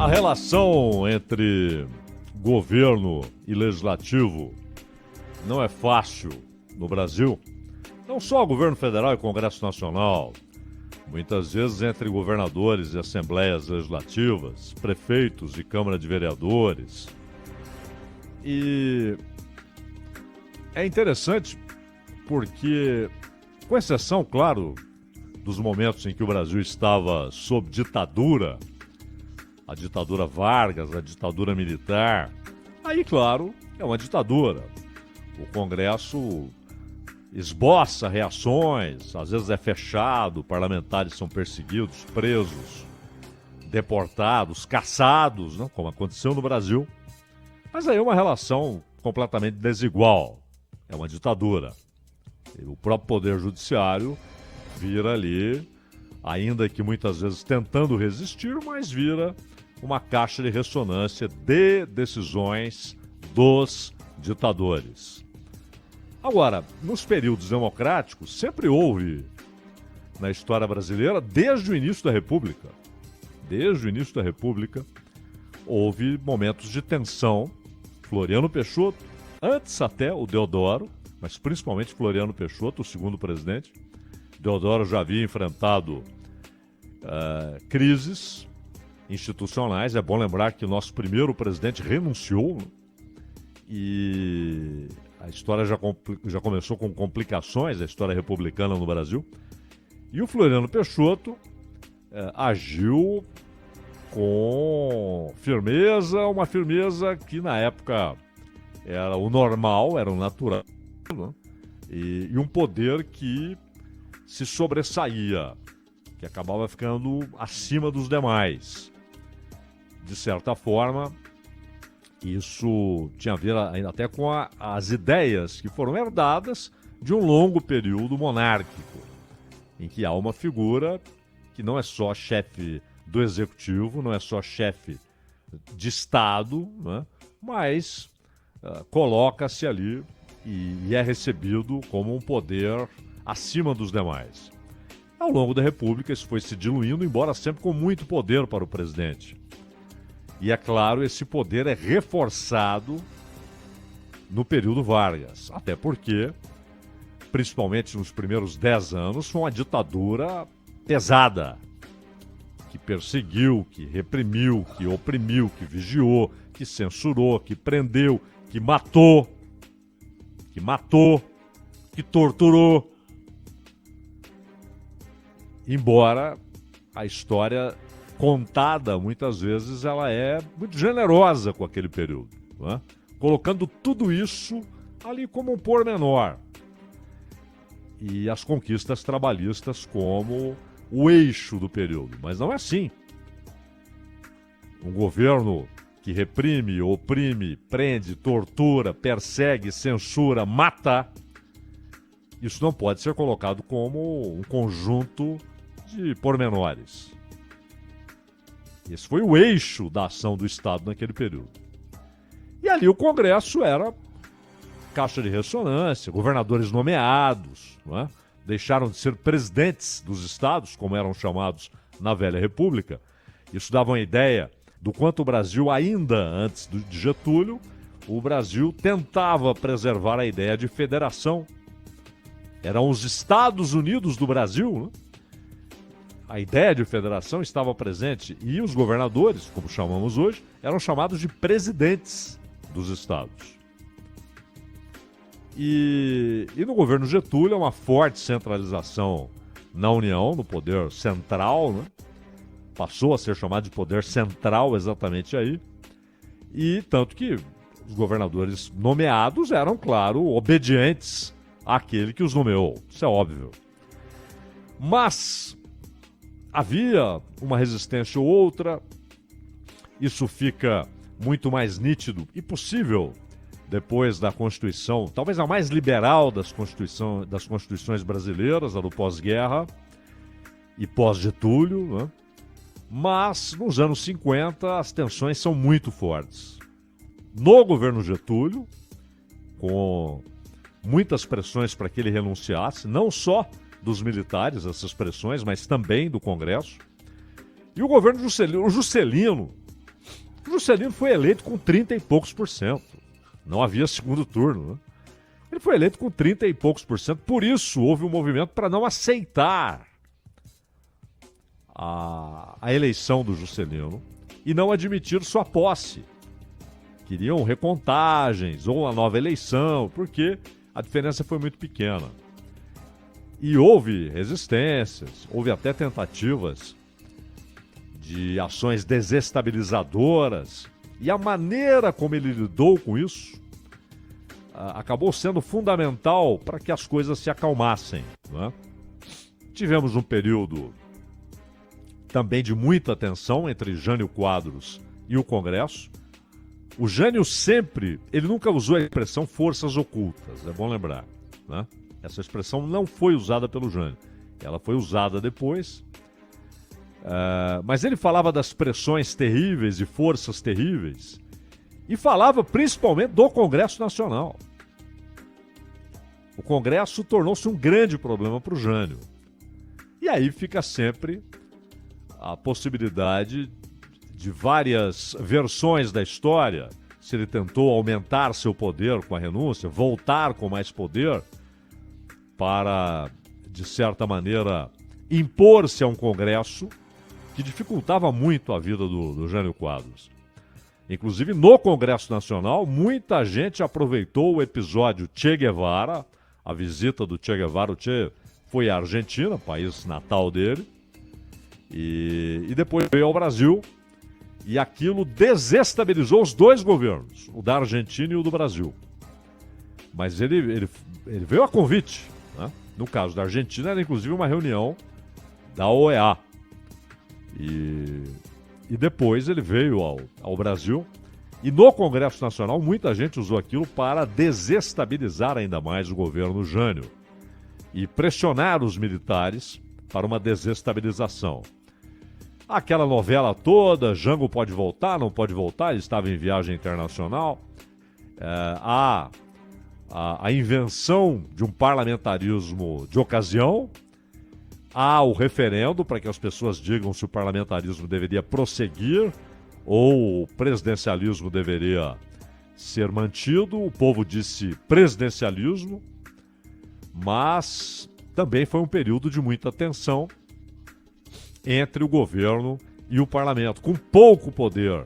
A relação entre governo e legislativo não é fácil no Brasil. Não só governo federal e Congresso Nacional, muitas vezes entre governadores e assembleias legislativas, prefeitos e Câmara de Vereadores. E é interessante porque, com exceção, claro, dos momentos em que o Brasil estava sob ditadura, a ditadura Vargas, a ditadura militar, aí, claro, é uma ditadura. O Congresso esboça reações, às vezes é fechado, parlamentares são perseguidos, presos, deportados, caçados, né, como aconteceu no Brasil. Mas aí é uma relação completamente desigual. É uma ditadura. E o próprio Poder Judiciário vira ali, ainda que muitas vezes tentando resistir, mas vira uma caixa de ressonância de decisões dos ditadores. Agora, nos períodos democráticos, sempre houve na história brasileira, desde o início da República, houve momentos de tensão. Floriano Peixoto, antes até o Deodoro, mas principalmente Floriano Peixoto, o segundo presidente. Deodoro já havia enfrentado crises institucionais. É bom lembrar que o nosso primeiro presidente renunciou, né? E a história já começou com complicações, a história republicana no Brasil. E o Floriano Peixoto agiu com firmeza, uma firmeza que na época era o normal, era o natural, né? E um poder que se sobressaía, que acabava ficando acima dos demais. De certa forma, isso tinha a ver até com as ideias que foram herdadas de um longo período monárquico, em que há uma figura que não é só chefe do executivo, não é só chefe de Estado, né? Mas coloca-se ali e é recebido como um poder acima dos demais. Ao longo da República isso foi se diluindo, embora sempre com muito poder para o presidente. E é claro, esse poder é reforçado no período Vargas, até porque, principalmente nos primeiros 10 anos, foi uma ditadura pesada, que perseguiu, que reprimiu, que oprimiu, que vigiou, que censurou, que prendeu, que matou, que torturou. Embora a história contada, muitas vezes, ela é muito generosa com aquele período, né? Colocando tudo isso ali como um pormenor. E as conquistas trabalhistas como o eixo do período. Mas não é assim. Um governo que reprime, oprime, prende, tortura, persegue, censura, mata, isso não pode ser colocado como um conjunto de pormenores. Esse foi o eixo da ação do Estado naquele período. E ali o Congresso era caixa de ressonância, governadores nomeados, não é? Deixaram de ser presidentes dos estados, como eram chamados na Velha República. Isso dava uma ideia do quanto o Brasil, ainda antes de Getúlio, o Brasil tentava preservar a ideia de federação. Eram os Estados Unidos do Brasil, né? A ideia de federação estava presente e os governadores, como chamamos hoje, eram chamados de presidentes dos estados. E no governo Getúlio, uma forte centralização na União, no poder central, né? Passou a ser chamado de poder central exatamente aí. E tanto que os governadores nomeados eram, claro, obedientes àquele que os nomeou. Isso é óbvio. Mas havia uma resistência ou outra. Isso fica muito mais nítido e possível depois da Constituição, talvez a mais liberal das constituições brasileiras, a do pós-guerra e pós-Getúlio, né? Mas nos anos 50 as tensões são muito fortes. No governo Getúlio, com muitas pressões para que ele renunciasse, não só dos militares, essas pressões, mas também do Congresso. E o governo Juscelino, O Juscelino foi eleito com 30 e poucos por cento. Não havia segundo turno, né? Ele foi eleito com 30 e poucos por cento. Por isso houve um movimento para não aceitar a eleição do Juscelino e não admitir sua posse. Queriam recontagens ou uma nova eleição, porque a diferença foi muito pequena. E houve resistências, houve até tentativas de ações desestabilizadoras. E a maneira como ele lidou com isso acabou sendo fundamental para que as coisas se acalmassem, né? Tivemos um período também de muita tensão entre Jânio Quadros e o Congresso. O Jânio ele nunca usou a expressão forças ocultas, é bom lembrar, né? Essa expressão não foi usada pelo Jânio, ela foi usada depois, mas ele falava das pressões terríveis e forças terríveis, e falava principalmente do Congresso Nacional. O Congresso tornou-se um grande problema para o Jânio. E aí fica sempre a possibilidade de várias versões da história, se ele tentou aumentar seu poder com a renúncia, voltar com mais poder para, de certa maneira, impor-se a um Congresso que dificultava muito a vida do Jânio Quadros. Inclusive, no Congresso Nacional, muita gente aproveitou o episódio Che Guevara, a visita do Che Guevara. O Che foi à Argentina, país natal dele, e depois veio ao Brasil, e aquilo desestabilizou os dois governos, o da Argentina e o do Brasil. Mas ele veio a convite, né? No caso da Argentina, era inclusive uma reunião da OEA. E depois ele veio ao Brasil, e no Congresso Nacional muita gente usou aquilo para desestabilizar ainda mais o governo Jânio e pressionar os militares para uma desestabilização. Aquela novela toda, Jango pode voltar, não pode voltar, ele estava em viagem internacional, a invenção de um parlamentarismo de ocasião, há o referendo para que as pessoas digam se o parlamentarismo deveria prosseguir ou o presidencialismo deveria ser mantido. O povo disse presidencialismo, mas também foi um período de muita tensão entre o governo e o parlamento, com pouco poder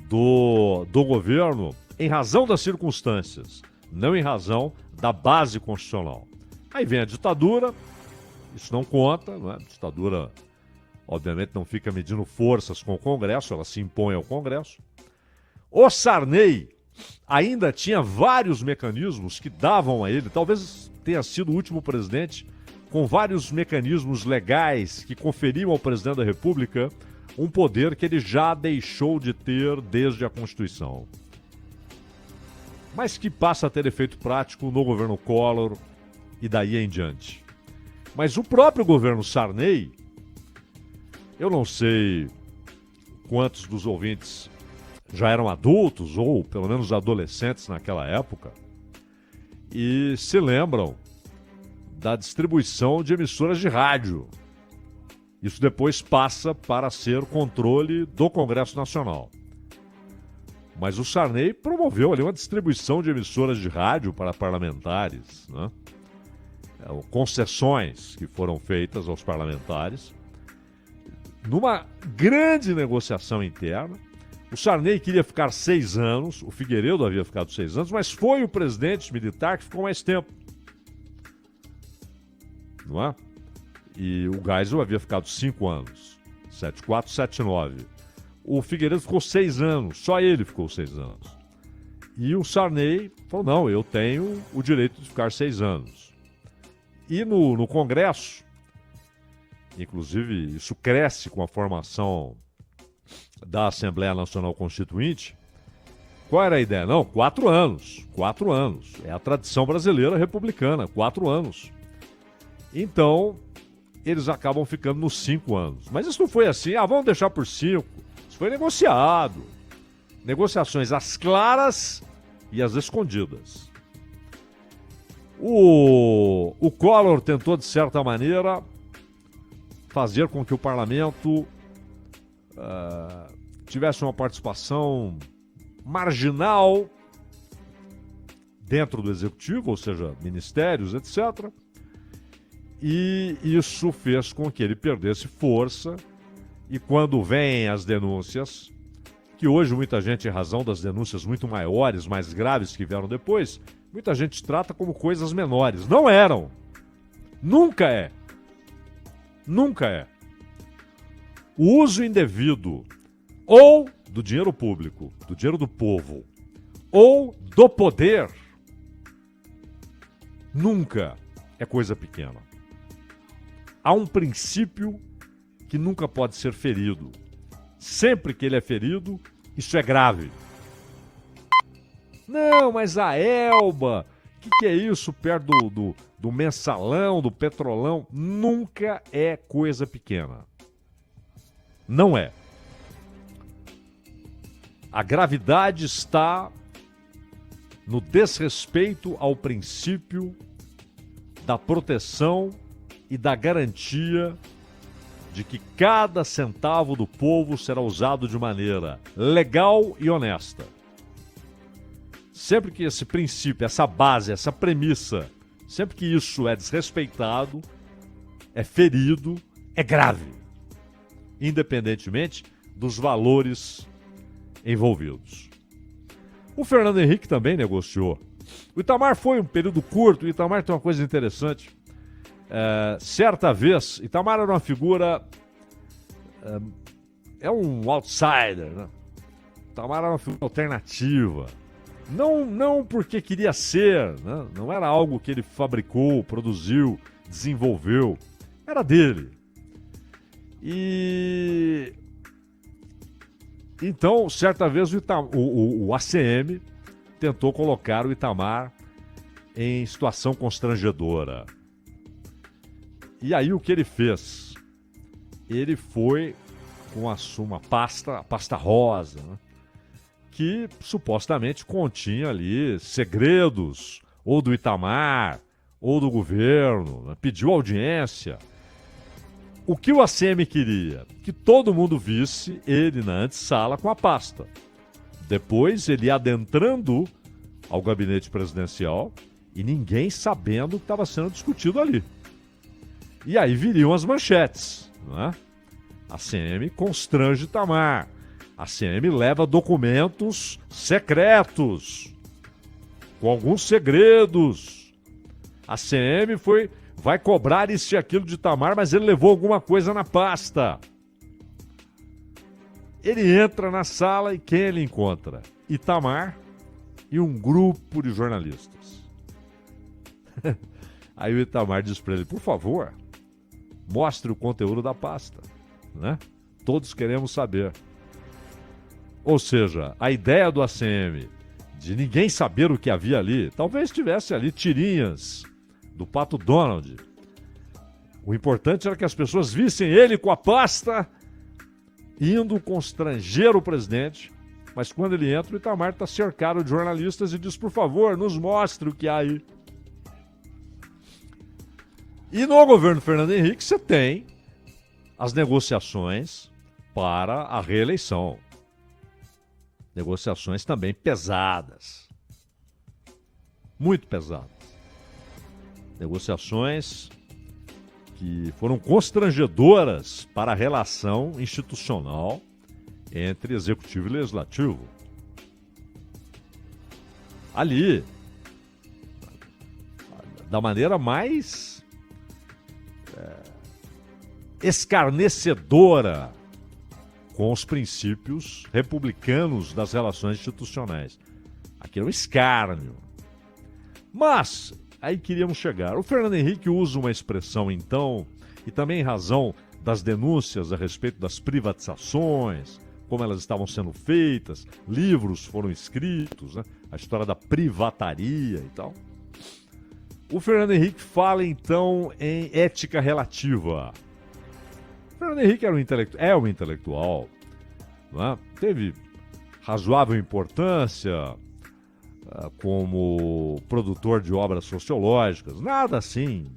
do governo em razão das circunstâncias, não em razão da base constitucional. Aí vem a ditadura. Isso não conta, não é? A ditadura, obviamente, não fica medindo forças com o Congresso, ela se impõe ao Congresso. O Sarney ainda tinha vários mecanismos que davam a ele, talvez tenha sido o último presidente com vários mecanismos legais que conferiam ao presidente da República um poder que ele já deixou de ter desde a Constituição, mas que passa a ter efeito prático no governo Collor e daí em diante. Mas o próprio governo Sarney, eu não sei quantos dos ouvintes já eram adultos ou pelo menos adolescentes naquela época e se lembram da distribuição de emissoras de rádio. Isso depois passa para ser controle do Congresso Nacional. Mas o Sarney promoveu ali uma distribuição de emissoras de rádio para parlamentares, né? Concessões que foram feitas aos parlamentares, numa grande negociação interna. O Sarney queria ficar 6 anos, o Figueiredo havia ficado 6 anos, mas foi o presidente militar que ficou mais tempo, não é? E o Geisel havia ficado 5 anos, 7-4, 7-9. O Figueiredo ficou 6 anos, só ele ficou 6 anos. E o Sarney falou, não, eu tenho o direito de ficar 6 anos. E no Congresso, inclusive isso cresce com a formação da Assembleia Nacional Constituinte, qual era a ideia? Não, 4 anos. 4 anos. É a tradição brasileira republicana, 4 anos. Então, eles acabam ficando nos 5 anos. Mas isso não foi assim, vamos deixar por 5. Isso foi negociado. Negociações às claras e às escondidas. O Collor tentou, de certa maneira, fazer com que o parlamento tivesse uma participação marginal dentro do executivo, ou seja, ministérios, etc. E isso fez com que ele perdesse força. E quando vêm as denúncias, que hoje muita gente, em razão das denúncias muito maiores, mais graves que vieram depois, muita gente trata como coisas menores. Não eram. Nunca é. Nunca é. O uso indevido ou do dinheiro público, do dinheiro do povo, ou do poder, nunca é coisa pequena. Há um princípio que nunca pode ser ferido. Sempre que ele é ferido, isso é grave. Não, mas a Elba, o que é isso perto do mensalão, do petrolão? Nunca é coisa pequena. Não é. A gravidade está no desrespeito ao princípio da proteção e da garantia de que cada centavo do povo será usado de maneira legal e honesta. Sempre que esse princípio, essa base, essa premissa, sempre que isso é desrespeitado, é ferido, é grave, independentemente dos valores envolvidos. O Fernando Henrique também negociou. O Itamar foi um período curto. O Itamar tem uma coisa interessante. Certa vez, Itamar era uma figura... é um outsider, né? Itamar era uma figura alternativa. Não porque queria ser, né? Não era algo que ele fabricou, produziu, desenvolveu. Era dele. E... então, certa vez o ACM tentou colocar o Itamar em situação constrangedora. E aí o que ele fez? Ele foi com a sua pasta rosa, né? Que supostamente continha ali segredos, ou do Itamar, ou do governo, né? Pediu audiência. O que o ACM queria? Que todo mundo visse ele na antessala com a pasta. Depois ele adentrando ao gabinete presidencial e ninguém sabendo o que estava sendo discutido ali. E aí viriam as manchetes, né? ACM constrange Itamar. ACM leva documentos secretos, com alguns segredos. ACM vai cobrar isso e aquilo de Itamar, mas ele levou alguma coisa na pasta. Ele entra na sala e quem ele encontra? Itamar e um grupo de jornalistas. Aí o Itamar diz para ele, por favor, mostre o conteúdo da pasta, né? Todos queremos saber. Ou seja, a ideia do ACM de ninguém saber o que havia ali, talvez tivesse ali tirinhas do Pato Donald. O importante era que as pessoas vissem ele com a pasta indo constranger o presidente, mas quando ele entra, o Itamar está cercado de jornalistas e diz, por favor, nos mostre o que há aí. E no governo Fernando Henrique você tem as negociações para a reeleição. Negociações também pesadas. Muito pesadas. Negociações que foram constrangedoras para a relação institucional entre executivo e legislativo. Ali, da maneira mais escarnecedora com os princípios republicanos das relações institucionais. Aqui é um escárnio. Mas, aí queríamos chegar. O Fernando Henrique usa uma expressão, então, e também em razão das denúncias a respeito das privatizações, como elas estavam sendo feitas, livros foram escritos, né? A história da privataria e tal. O Fernando Henrique fala, então, em ética relativa. O Fernando Henrique é um intelectual, né? Teve razoável importância como produtor de obras sociológicas, nada assim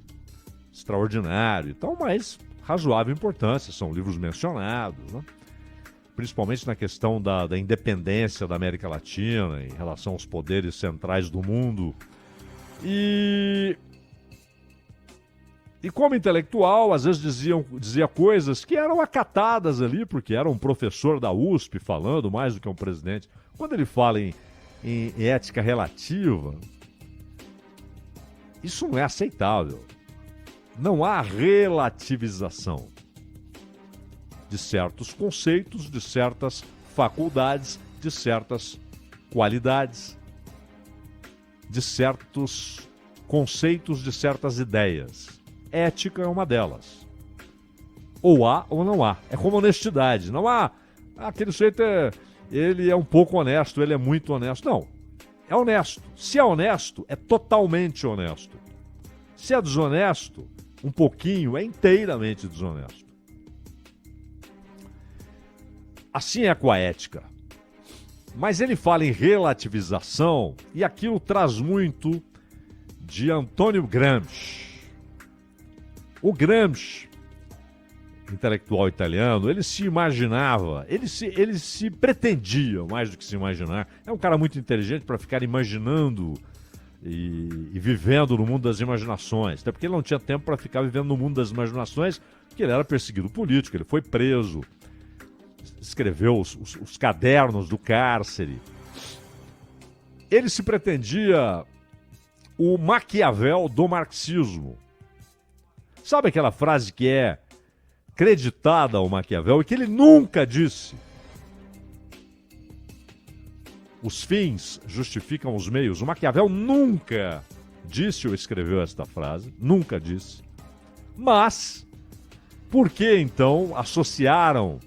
extraordinário e tal, mas razoável importância, são livros mencionados, né? principalmente na questão da independência da América Latina em relação aos poderes centrais do mundo. E como intelectual, às vezes dizia coisas que eram acatadas ali, porque era um professor da USP falando mais do que um presidente. Quando ele fala em ética relativa, isso não é aceitável. Não há relativização de certos conceitos, de certas faculdades, de certas qualidades, de certos conceitos, de certas ideias. Ética é uma delas. Ou há ou não há. É como honestidade. Não há aquele sujeito ele é um pouco honesto, ele é muito honesto. Não, é honesto. Se é honesto, é totalmente honesto. Se é desonesto, um pouquinho, é inteiramente desonesto. Assim é com a ética. Mas ele fala em relativização e aquilo traz muito de Antônio Gramsci. O Gramsci, intelectual italiano, ele se imaginava, ele se pretendia, mais do que se imaginar. É um cara muito inteligente para ficar imaginando e vivendo no mundo das imaginações. Até porque ele não tinha tempo para ficar vivendo no mundo das imaginações, porque ele era perseguido político, ele foi preso, escreveu os cadernos do cárcere. Ele se pretendia o Maquiavel do marxismo. Sabe aquela frase que é creditada ao Maquiavel e que ele nunca disse? Os fins justificam os meios. O Maquiavel nunca disse ou escreveu esta frase, nunca disse. Mas, por que então associaram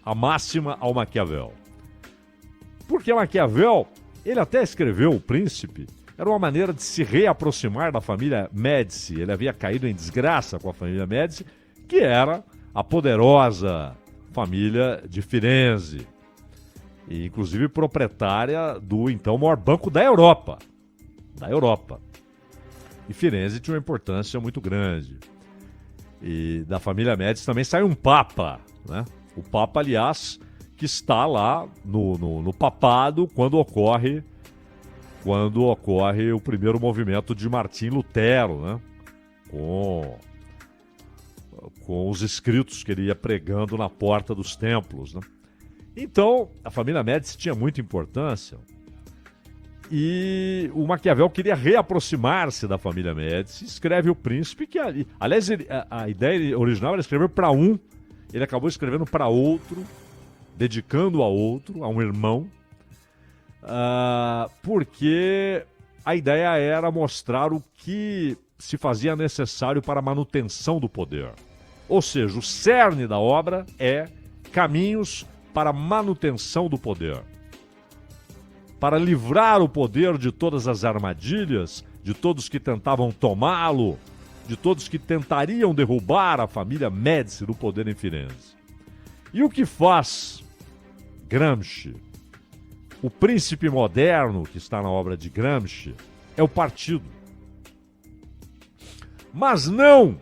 a máxima ao Maquiavel? Porque Maquiavel, ele até escreveu O Príncipe, era uma maneira de se reaproximar da família Médici. Ele havia caído em desgraça com a família Médici, que era a poderosa família de Firenze, e inclusive proprietária do então maior banco da Europa. E Firenze tinha uma importância muito grande. E da família Médici também saiu um papa, né? O papa, aliás, que está lá no papado quando ocorre o primeiro movimento de Martim Lutero, né? Com os escritos que ele ia pregando na porta dos templos, né? Então, a família Médici tinha muita importância e o Maquiavel queria reaproximar-se da família Médici. Escreve O Príncipe, que aliás, a ideia original era escrever para um, ele acabou escrevendo para outro, dedicando a outro, a um irmão, porque a ideia era mostrar o que se fazia necessário para a manutenção do poder. Ou seja, o cerne da obra é caminhos para a manutenção do poder. Para livrar o poder de todas as armadilhas, de todos que tentavam tomá-lo, de todos que tentariam derrubar a família Médici do poder em Firenze. E o que faz Gramsci? O príncipe moderno, que está na obra de Gramsci, é o partido. Mas não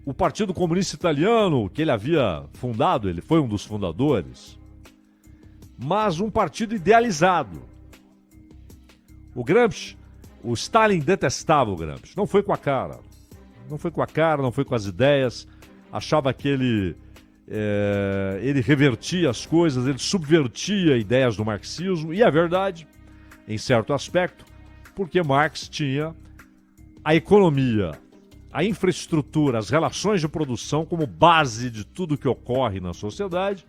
o Partido Comunista Italiano, que ele havia fundado, ele foi um dos fundadores, mas um partido idealizado. O Gramsci, o Stalin detestava o Gramsci, não foi com a cara, não foi com as ideias, achava que ele revertia as coisas, ele subvertia ideias do marxismo, e é verdade, em certo aspecto, porque Marx tinha a economia, a infraestrutura, as relações de produção como base de tudo que ocorre na sociedade,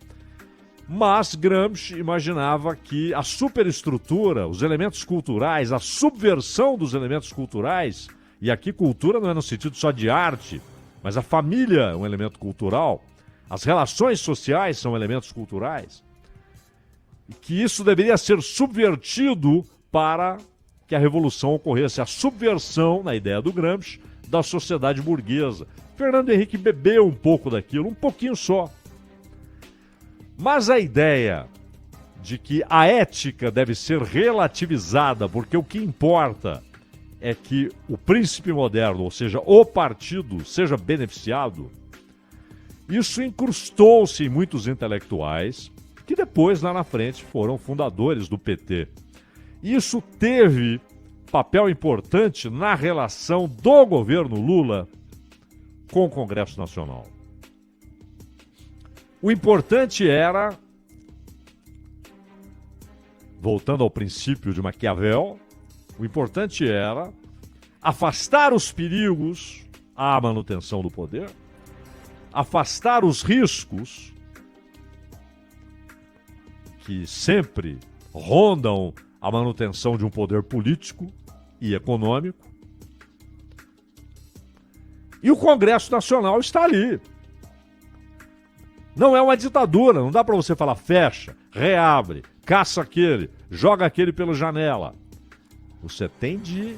mas Gramsci imaginava que a superestrutura, os elementos culturais, a subversão dos elementos culturais, e aqui cultura não é no sentido só de arte, mas a família é um elemento cultural, as relações sociais são elementos culturais, e que isso deveria ser subvertido para que a revolução ocorresse, a subversão, na ideia do Gramsci, da sociedade burguesa. Fernando Henrique bebeu um pouco daquilo, um pouquinho só. Mas a ideia de que a ética deve ser relativizada, porque o que importa é que o príncipe moderno, ou seja, o partido, seja beneficiado, Isso incrustou-se em muitos intelectuais que depois, lá na frente, foram fundadores do PT. Isso teve papel importante na relação do governo Lula com o Congresso Nacional. O importante era, voltando ao princípio de Maquiavel, o importante era afastar os perigos à manutenção do poder, afastar os riscos que sempre rondam a manutenção de um poder político e econômico. E o Congresso Nacional está ali. Não é uma ditadura, não dá para você falar fecha, reabre, caça aquele, joga aquele pela janela. Você tem de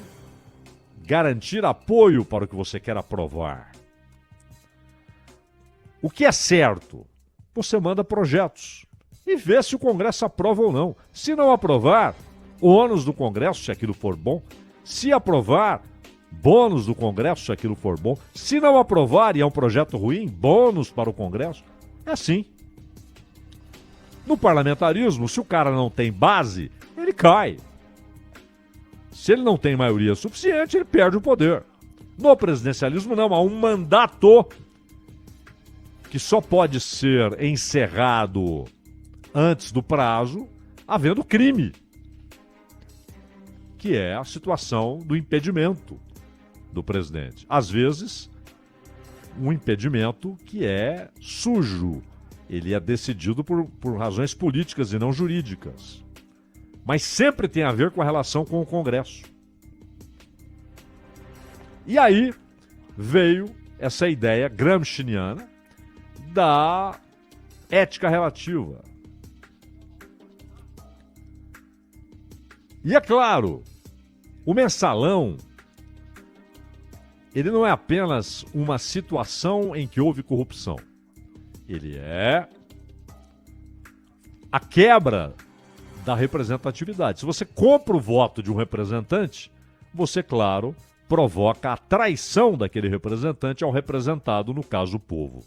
garantir apoio para o que você quer aprovar. O que é certo? Você manda projetos e vê se o Congresso aprova ou não. Se não aprovar, ônus do Congresso, se aquilo for bom. Se aprovar, bônus do Congresso, se aquilo for bom. Se não aprovar e é um projeto ruim, bônus para o Congresso. É assim. No parlamentarismo, se o cara não tem base, ele cai. Se ele não tem maioria suficiente, ele perde o poder. No presidencialismo, não. Há um mandato que só pode ser encerrado antes do prazo, havendo crime, que é a situação do impedimento do presidente. Às vezes, um impedimento que é sujo. Ele é decidido por razões políticas e não jurídicas. Mas sempre tem a ver com a relação com o Congresso. E aí veio essa ideia gramsciana da ética relativa. E é claro, o mensalão, ele não é apenas uma situação em que houve corrupção. Ele é a quebra da representatividade. Se você compra o voto de um representante, você, claro, provoca a traição daquele representante ao representado, no caso, o povo.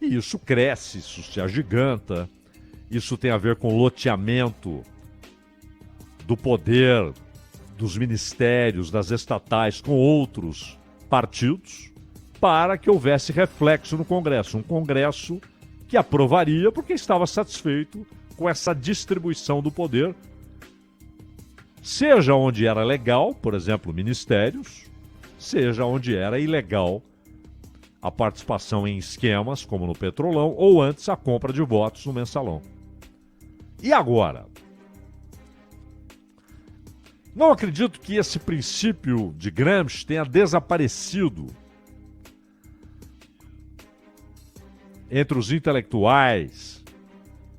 E isso cresce, isso se agiganta, isso tem a ver com loteamento do poder dos ministérios, das estatais com outros partidos, para que houvesse reflexo no Congresso. Um Congresso que aprovaria porque estava satisfeito com essa distribuição do poder, seja onde era legal, por exemplo, ministérios, seja onde era ilegal a participação em esquemas, como no Petrolão, ou antes a compra de votos no Mensalão. E agora? Não acredito que esse princípio de Gramsci tenha desaparecido entre os intelectuais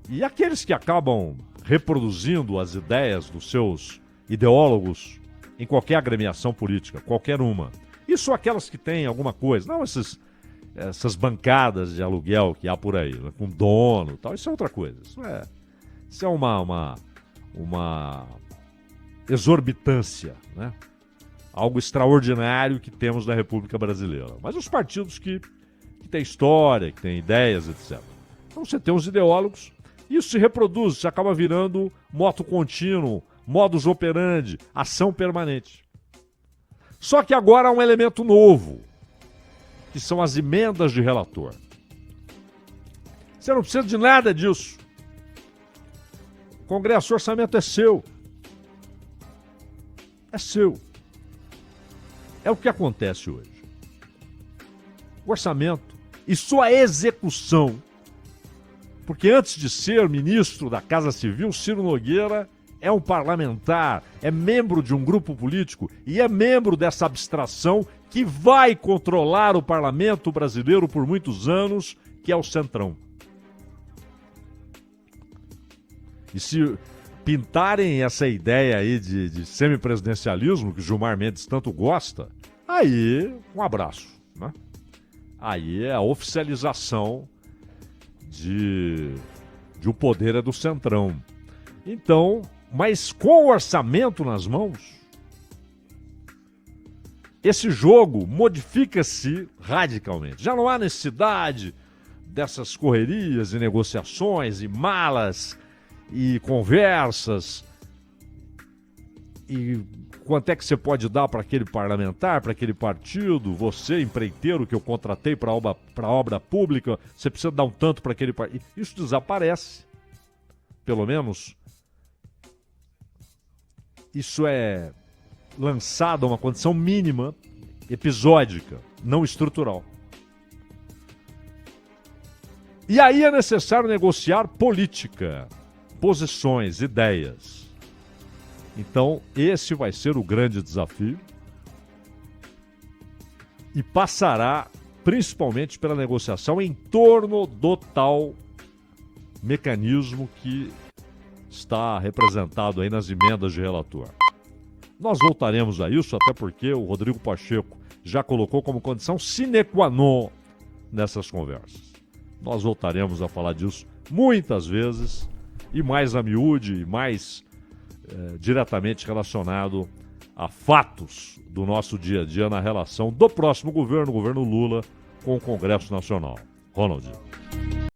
e aqueles que acabam reproduzindo as ideias dos seus ideólogos em qualquer agremiação política, qualquer uma. Isso aquelas que têm alguma coisa, não essas bancadas de aluguel que há por aí, né, com dono e tal, isso é outra coisa. Isso é uma exorbitância, né? Algo extraordinário que temos na República Brasileira. Mas os partidos que têm história, que têm ideias, etc. Então você tem os ideólogos, isso se reproduz, isso acaba virando moto contínuo, modus operandi, ação permanente. Só que agora há um elemento novo, que são as emendas de relator. Você não precisa de nada disso. Congresso, o orçamento é seu. É seu. É o que acontece hoje. O orçamento e sua execução, porque antes de ser ministro da Casa Civil, Ciro Nogueira é um parlamentar, é membro de um grupo político e é membro dessa abstração que vai controlar o parlamento brasileiro por muitos anos, que é o Centrão. E se pintarem essa ideia aí de semipresidencialismo, que Gilmar Mendes tanto gosta, aí um abraço, né? Aí é a oficialização de o poder é do Centrão. Então, mas com o orçamento nas mãos, esse jogo modifica-se radicalmente. Já não há necessidade dessas correrias e negociações e malas e conversas e quanto é que você pode dar para aquele parlamentar, para aquele partido, você, empreiteiro que eu contratei para obra pública, você precisa dar um tanto para aquele partido. Isso desaparece. Pelo menos isso é lançado a uma condição mínima, episódica, não estrutural. E aí é necessário negociar política, posições, ideias. Então, esse vai ser o grande desafio e passará principalmente pela negociação em torno do tal mecanismo que está representado aí nas emendas de relator. Nós voltaremos a isso, até porque o Rodrigo Pacheco já colocou como condição sine qua non nessas conversas. Nós voltaremos a falar disso muitas vezes e mais a miúde, mais diretamente relacionado a fatos do nosso dia a dia na relação do próximo governo, o governo Lula, com o Congresso Nacional. Ronald.